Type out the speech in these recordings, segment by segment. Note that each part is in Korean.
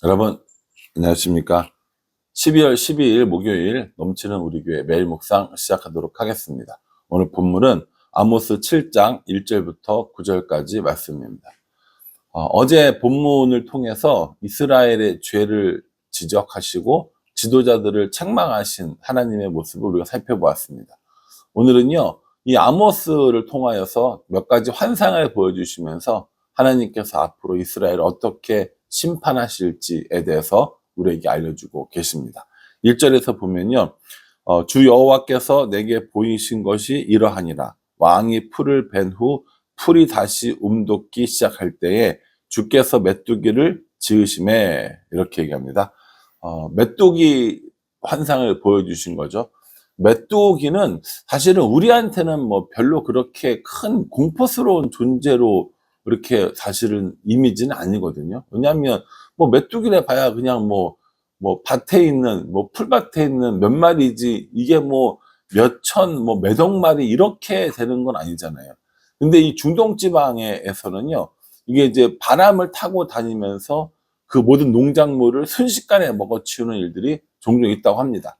여러분 안녕하십니까. 12월 12일 목요일 넘치는 우리 교회 매일 묵상 시작하도록 하겠습니다. 오늘 본문은 아모스 7장 1절부터 9절까지 말씀입니다. 어제 본문을 통해서 이스라엘의 죄를 지적하시고 지도자들을 책망하신 하나님의 모습을 우리가 살펴보았습니다. 오늘은요, 이 아모스를 통하여서 몇 가지 환상을 보여주시면서 하나님께서 앞으로 이스라엘을 어떻게 심판하실지에 대해서 우리에게 알려주고 계십니다. 1절에서 보면요, 주 여호와께서 내게 보이신 것이 이러하니라. 왕이 풀을 벤 후 풀이 다시 움돋기 시작할 때에 주께서 메뚜기를 지으심에, 이렇게 얘기합니다. 메뚜기 환상을 보여주신 거죠. 메뚜기는 사실은 우리한테는 뭐 별로 그렇게 큰 공포스러운 존재로 이렇게 사실은 이미지는 아니거든요. 왜냐하면 뭐 메뚜기래 봐야 그냥 뭐 밭에 있는 뭐 풀밭에 있는 몇 마리지, 이게 뭐 몇천 뭐 몇억 마리 이렇게 되는 건 아니잖아요. 근데 이 중동 지방에서는요, 이게 이제 바람을 타고 다니면서 그 모든 농작물을 순식간에 먹어치우는 일들이 종종 있다고 합니다.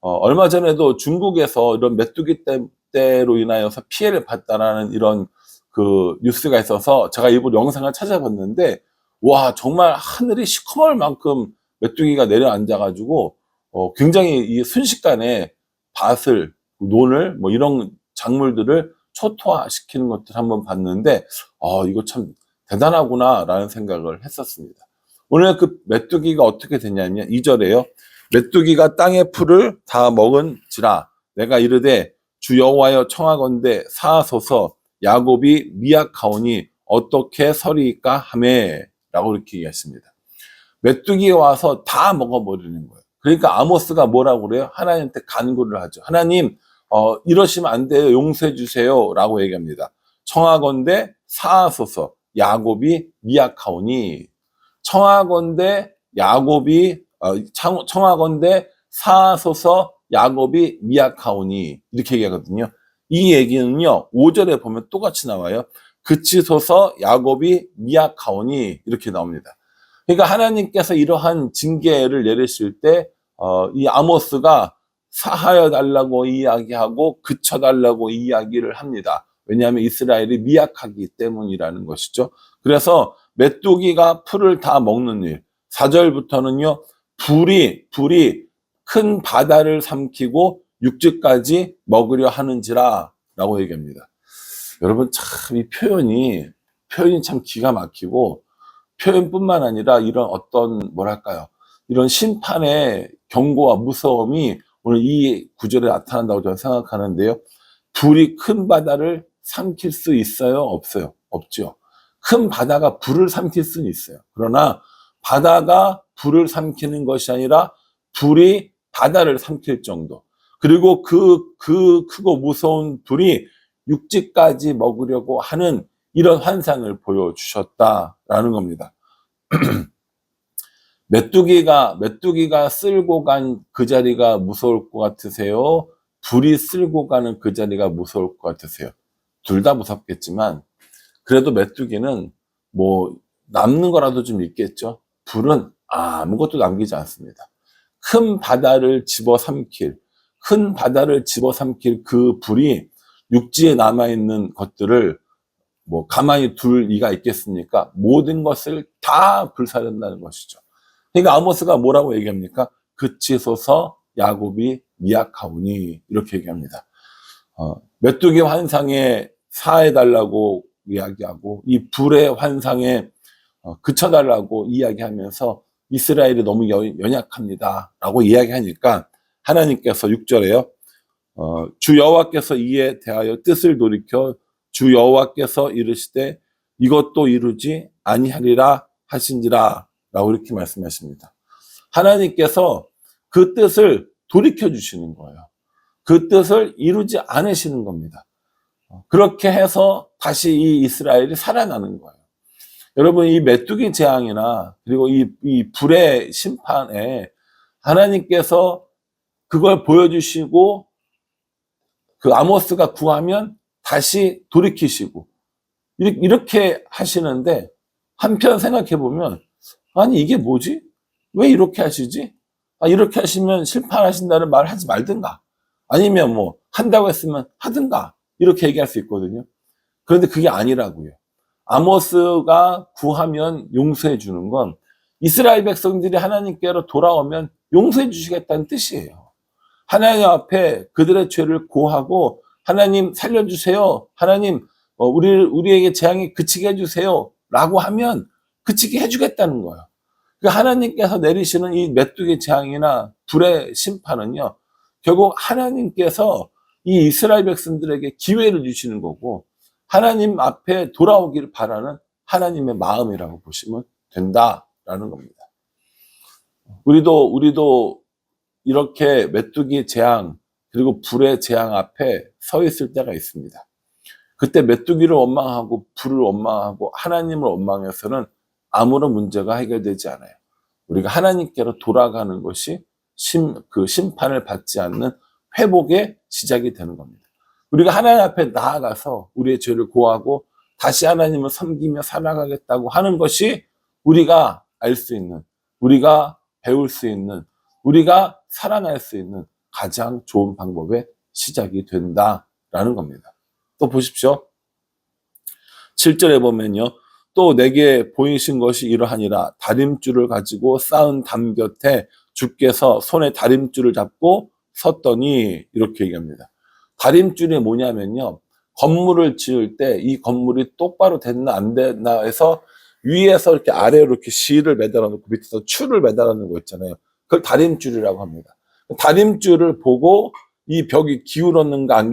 얼마 전에도 중국에서 이런 메뚜기 떼로 인하여서 피해를 봤다라는 이런 그 뉴스가 있어서 제가 일부러 영상을 찾아봤는데, 와, 정말 하늘이 시커멀 만큼 메뚜기가 내려앉아가지고, 굉장히 이 순식간에 밭을, 논을, 뭐 이런 작물들을 초토화시키는 것들 한번 봤는데, 이거 참 대단하구나라는 생각을 했었습니다. 오늘 그 메뚜기가 어떻게 되냐면 2절에요. 메뚜기가 땅의 풀을 다 먹은지라 내가 이르되 주 여호와여 청하건대 사하소서 야곱이 미약하오니 어떻게 서리이까 하매, 라고 이렇게 얘기했습니다. 메뚜기가 와서 다 먹어버리는 거예요. 그러니까 아모스가 뭐라고 그래요? 하나님한테 간구를 하죠. 하나님, 이러시면 안 돼요. 용서해 주세요. 라고 얘기합니다. 청하건대 사하소서 야곱이 미약하오니, 청하건대 야곱이 청하건대 사하소서 야곱이 미약하오니, 이렇게 얘기하거든요. 이 얘기는요 5절에 보면 똑같이 나와요. 그치소서 야곱이 미약하오니, 이렇게 나옵니다. 그러니까 하나님께서 이러한 징계를 내리실 때 이 아모스가 사하여 달라고 이야기하고 그쳐 달라고 이야기를 합니다. 왜냐하면 이스라엘이 미약하기 때문이라는 것이죠. 그래서 메뚜기가 풀을 다 먹는 일. 4절부터는요, 불이 큰 바다를 삼키고 육지까지 먹으려 하는지라, 라고 얘기합니다. 여러분, 참 이 표현이 참 기가 막히고, 표현뿐만 아니라 이런 어떤 뭐랄까요, 이런 심판의 경고와 무서움이 오늘 이 구절에 나타난다고 저는 생각하는데요. 불이 큰 바다를 삼킬 수 있어요? 없어요? 없죠. 큰 바다가 불을 삼킬 수는 있어요. 그러나 바다가 불을 삼키는 것이 아니라 불이 바다를 삼킬 정도. 그리고 그 크고 무서운 불이 육지까지 먹으려고 하는 이런 환상을 보여주셨다라는 겁니다. 메뚜기가 쓸고 간 그 자리가 무서울 것 같으세요? 불이 쓸고 가는 그 자리가 무서울 것 같으세요? 둘 다 무섭겠지만, 그래도 메뚜기는 뭐 남는 거라도 좀 있겠죠. 불은 아무것도 남기지 않습니다. 큰 바다를 집어삼킬 그 불이 육지에 남아있는 것들을 뭐 가만히 둘 리가 있겠습니까? 모든 것을 다 불사른다는 것이죠. 그러니까 아모스가 뭐라고 얘기합니까? 그치소서 야곱이 미약하오니, 이렇게 얘기합니다. 메뚜기 환상에 사해달라고 이야기하고, 이 불의 환상에 그쳐달라고 이야기하면서 이스라엘이 너무 연약합니다 라고 이야기하니까 하나님께서 6절에요. 주 여호와께서 이에 대하여 뜻을 돌이켜 주 여호와께서 이르시되 이것도 이루지 아니하리라 하신지라, 라고 이렇게 말씀하십니다. 하나님께서 그 뜻을 돌이켜 주시는 거예요. 그 뜻을 이루지 않으시는 겁니다. 그렇게 해서 다시 이 이스라엘이 살아나는 거예요. 여러분, 이 메뚜기 재앙이나 그리고 이 불의 심판에 하나님께서 그걸 보여주시고 그 아모스가 구하면 다시 돌이키시고 이렇게 하시는데, 한편 생각해 보면 아니 이게 뭐지? 왜 이렇게 하시지? 이렇게 하시면 심판하신다는 말을 하지 말든가. 아니면 뭐 한다고 했으면 하든가. 이렇게 얘기할 수 있거든요. 그런데 그게 아니라고요. 아모스가 구하면 용서해 주는 건 이스라엘 백성들이 하나님께로 돌아오면 용서해 주시겠다는 뜻이에요. 하나님 앞에 그들의 죄를 고하고 하나님 살려주세요. 하나님 우리에게 재앙이 그치게 해주세요. 라고 하면 그치게 해주겠다는 거예요. 그러니까 하나님께서 내리시는 이 메뚜기 재앙이나 불의 심판은요. 결국 하나님께서 이 이스라엘 백성들에게 기회를 주시는 거고 하나님 앞에 돌아오기를 바라는 하나님의 마음이라고 보시면 된다라는 겁니다. 우리도 이렇게 메뚜기 재앙 그리고 불의 재앙 앞에 서 있을 때가 있습니다. 그때 메뚜기를 원망하고 불을 원망하고 하나님을 원망해서는 아무런 문제가 해결되지 않아요. 우리가 하나님께로 돌아가는 것이 그 심판을 받지 않는 회복의 시작이 되는 겁니다. 우리가 하나님 앞에 나아가서 우리의 죄를 고하고 다시 하나님을 섬기며 살아가겠다고 하는 것이 우리가 알 수 있는, 우리가 배울 수 있는, 우리가 살아날 수 있는 가장 좋은 방법의 시작이 된다라는 겁니다. 또 보십시오. 7절에 보면요. 또 내게 보이신 것이 이러하니라. 다림줄을 가지고 쌓은 담 곁에 주께서 손에 다림줄을 잡고 섰더니 이렇게 얘기합니다. 다림줄이 뭐냐면요. 건물을 지을 때 이 건물이 똑바로 됐나 안 됐나 해서 위에서 이렇게 아래로 이렇게 실을 매달아 놓고 밑에서 줄을 매달아 놓은 거 있잖아요. 그걸 다림줄이라고 합니다. 다림줄을 보고 이 벽이 기울었는가 안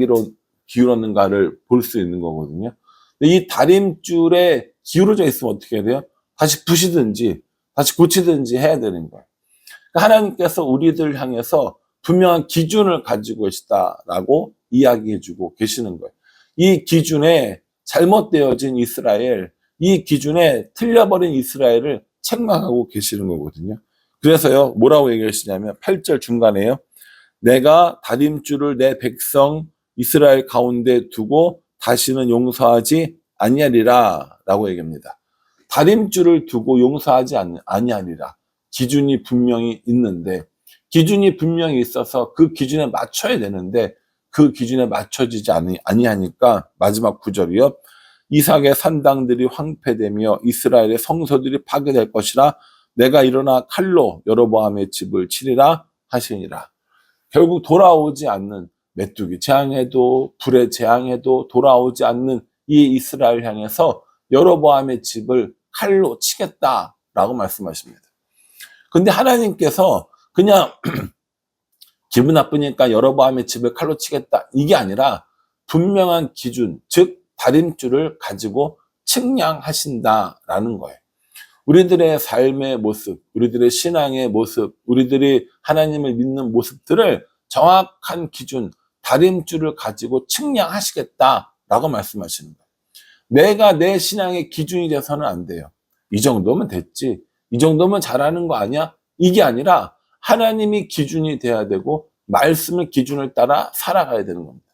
기울었는가를 볼 수 있는 거거든요. 근데 이 다림줄에 기울어져 있으면 어떻게 해야 돼요? 다시 부시든지 다시 고치든지 해야 되는 거예요. 그러니까 하나님께서 우리들 향해서 분명한 기준을 가지고 계시다라고 이야기해주고 계시는 거예요. 이 기준에 잘못되어진 이스라엘, 이 기준에 틀려버린 이스라엘을 책망하고 계시는 거거든요. 그래서요, 뭐라고 얘기하시냐면 8절 중간에요. 내가 다림줄을 내 백성 이스라엘 가운데 두고 다시는 용서하지 아니하리라 라고 얘기합니다. 다림줄을 두고 용서하지 아니하리라. 기준이 분명히 있는데 기준이 분명히 있어서 그 기준에 맞춰야 되는데 그 기준에 맞춰지지 아니하니까 마지막 구절이요. 이삭의 산당들이 황폐되며 이스라엘의 성소들이 파괴될 것이라 내가 일어나 칼로 여로보암의 집을 치리라 하시니라. 결국 돌아오지 않는 메뚜기 재앙에도 불의 재앙에도 돌아오지 않는 이 이스라엘 향해서 여로보암의 집을 칼로 치겠다라고 말씀하십니다. 근데 하나님께서 그냥 기분 나쁘니까 여로보암의 집을 칼로 치겠다 이게 아니라 분명한 기준, 즉 다림줄을 가지고 측량하신다라는 거예요. 우리들의 삶의 모습, 우리들의 신앙의 모습, 우리들이 하나님을 믿는 모습들을 정확한 기준, 다림줄을 가지고 측량하시겠다라고 말씀하시는 거예요. 내가 내 신앙의 기준이 돼서는 안 돼요. 이 정도면 됐지. 이 정도면 잘하는 거 아니야? 이게 아니라 하나님이 기준이 돼야 되고 말씀의 기준을 따라 살아가야 되는 겁니다.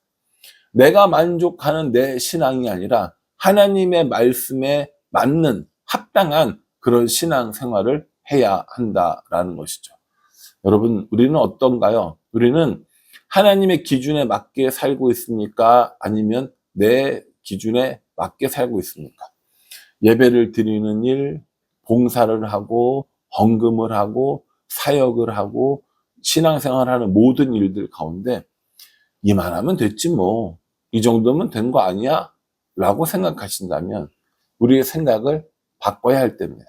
내가 만족하는 내 신앙이 아니라 하나님의 말씀에 맞는 합당한 그런 신앙 생활을 해야 한다라는 것이죠. 여러분, 우리는 어떤가요? 우리는 하나님의 기준에 맞게 살고 있습니까? 아니면 내 기준에 맞게 살고 있습니까? 예배를 드리는 일, 봉사를 하고 헌금을 하고 사역을 하고 신앙생활하는 모든 일들 가운데 이만하면 됐지 뭐 이 정도면 된 거 아니야? 라고 생각하신다면 우리의 생각을 바꿔야 할 때입니다.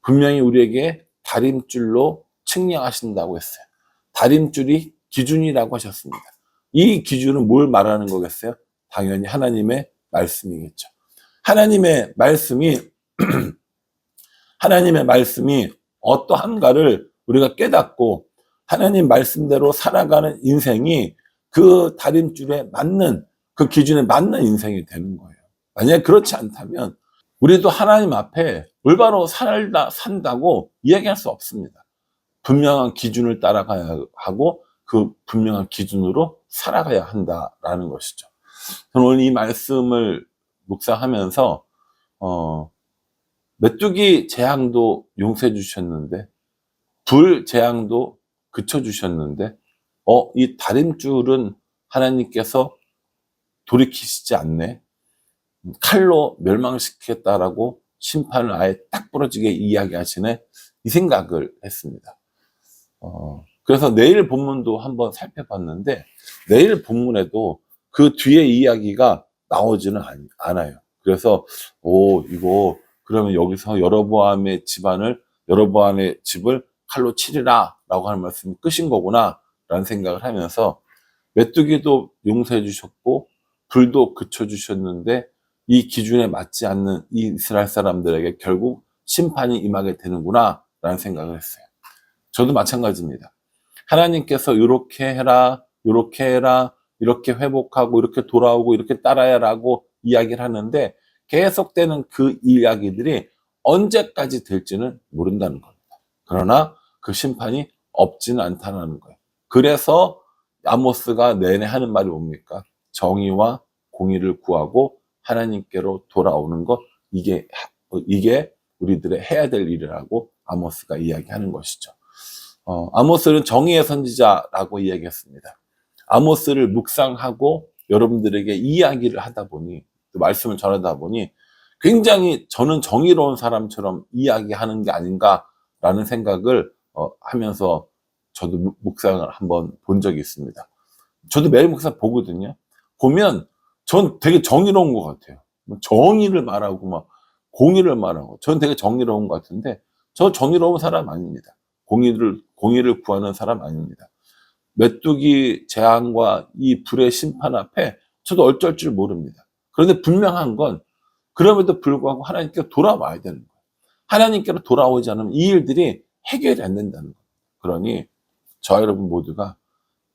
분명히 우리에게 다림줄로 측량하신다고 했어요. 다림줄이 기준이라고 하셨습니다. 이 기준은 뭘 말하는 거겠어요? 당연히 하나님의 말씀이겠죠. 하나님의 말씀이 하나님의 말씀이 어떠한가를 우리가 깨닫고 하나님 말씀대로 살아가는 인생이 그 다림줄에 맞는 그 기준에 맞는 인생이 되는 거예요. 만약에 그렇지 않다면 우리도 하나님 앞에 올바로 산다고 이야기할 수 없습니다. 분명한 기준을 따라가야 하고 그 분명한 기준으로 살아가야 한다라는 것이죠. 저는 오늘 이 말씀을 묵상하면서 메뚜기 재앙도 용서해 주셨는데 불 재앙도 그쳐주셨는데 이 다림줄은 하나님께서 돌이키시지 않네. 칼로 멸망시키겠다라고 심판을 아예 딱 부러지게 이야기하시네. 이 생각을 했습니다. 그래서 내일 본문도 한번 살펴봤는데 내일 본문에도 그 뒤에 이야기가 나오지는 않아요. 그래서 이거 그러면 여기서 여로보암의 집을 칼로 치리라 라고 하는 말씀이 끝인 거구나 라는 생각을 하면서 메뚜기도 용서해 주셨고 불도 그쳐 주셨는데 이 기준에 맞지 않는 이 이스라엘 사람들에게 결국 심판이 임하게 되는구나 라는 생각을 했어요. 저도 마찬가지입니다. 하나님께서 이렇게 해라, 이렇게 해라, 이렇게 회복하고 이렇게 돌아오고 이렇게 따라야라고 이야기를 하는데 계속되는 그 이야기들이 언제까지 될지는 모른다는 겁니다. 그러나 그 심판이 없지는 않다는 거예요. 그래서 아모스가 내내 하는 말이 뭡니까? 정의와 공의를 구하고 하나님께로 돌아오는 것, 이게 우리들의 해야 될 일이라고 아모스가 이야기하는 것이죠. 아모스는 정의의 선지자라고 이야기했습니다. 아모스를 묵상하고 여러분들에게 이야기를 하다 보니, 또 말씀을 전하다 보니 굉장히 저는 정의로운 사람처럼 이야기하는 게 아닌가라는 생각을 하면서 저도 묵상을 한번 본 적이 있습니다. 저도 매일 묵상 보거든요. 보면 전 되게 정의로운 것 같아요. 정의를 말하고 막 공의를 말하고 전 되게 정의로운 것 같은데 저 정의로운 사람 아닙니다. 공의를 구하는 사람 아닙니다. 메뚜기 재앙과 이 불의 심판 앞에 저도 어쩔 줄 모릅니다. 그런데 분명한 건 그럼에도 불구하고 하나님께 돌아와야 되는 거예요. 하나님께로 돌아오지 않으면 이 일들이 해결이 안 된다는 거예요. 그러니 저와 여러분 모두가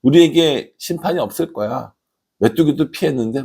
우리에게 심판이 없을 거야. 메뚜기도 피했는데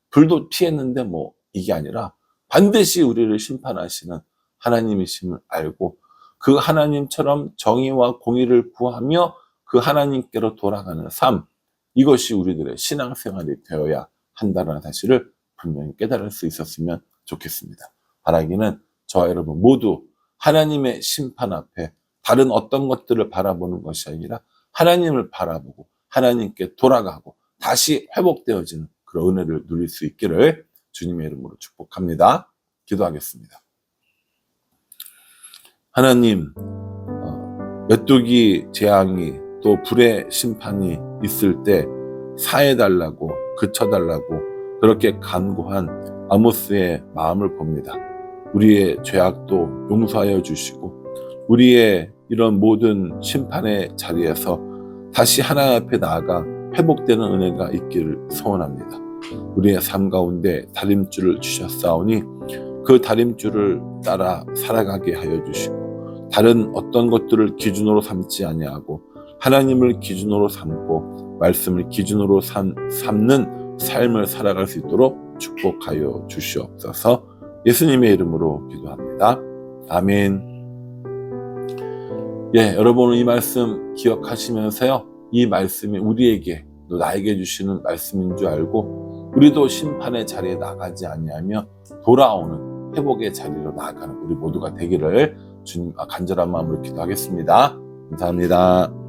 불도 피했는데 이게 아니라 반드시 우리를 심판하시는 하나님이심을 알고 그 하나님처럼 정의와 공의를 구하며 그 하나님께로 돌아가는 삶, 이것이 우리들의 신앙생활이 되어야 한다는 사실을 분명히 깨달을 수 있었으면 좋겠습니다. 바라기는 저와 여러분 모두 하나님의 심판 앞에 다른 어떤 것들을 바라보는 것이 아니라 하나님을 바라보고 하나님께 돌아가고 다시 회복되어지는 그런 은혜를 누릴 수 있기를 주님의 이름으로 축복합니다. 기도하겠습니다. 하나님, 메뚜기 재앙이 또 불의 심판이 있을 때 사해달라고 그쳐달라고 그렇게 간구한 아모스의 마음을 봅니다. 우리의 죄악도 용서하여 주시고 우리의 이런 모든 심판의 자리에서 다시 하나님 앞에 나아가 회복되는 은혜가 있기를 소원합니다. 우리의 삶 가운데 다림줄을 주셨사오니 그 다림줄을 따라 살아가게 하여 주시고 다른 어떤 것들을 기준으로 삼지 아니하고 하나님을 기준으로 삼고 말씀을 기준으로 삼는 삶을 살아갈 수 있도록 축복하여 주시옵소서. 예수님의 이름으로 기도합니다. 아멘. 여러분 이 말씀 기억하시면서요. 이 말씀이 우리에게 또 나에게 주시는 말씀인 줄 알고 우리도 심판의 자리에 나가지 아니하며 돌아오는 회복의 자리로 나아가는 우리 모두가 되기를 주님 간절한 마음으로 기도하겠습니다. 감사합니다.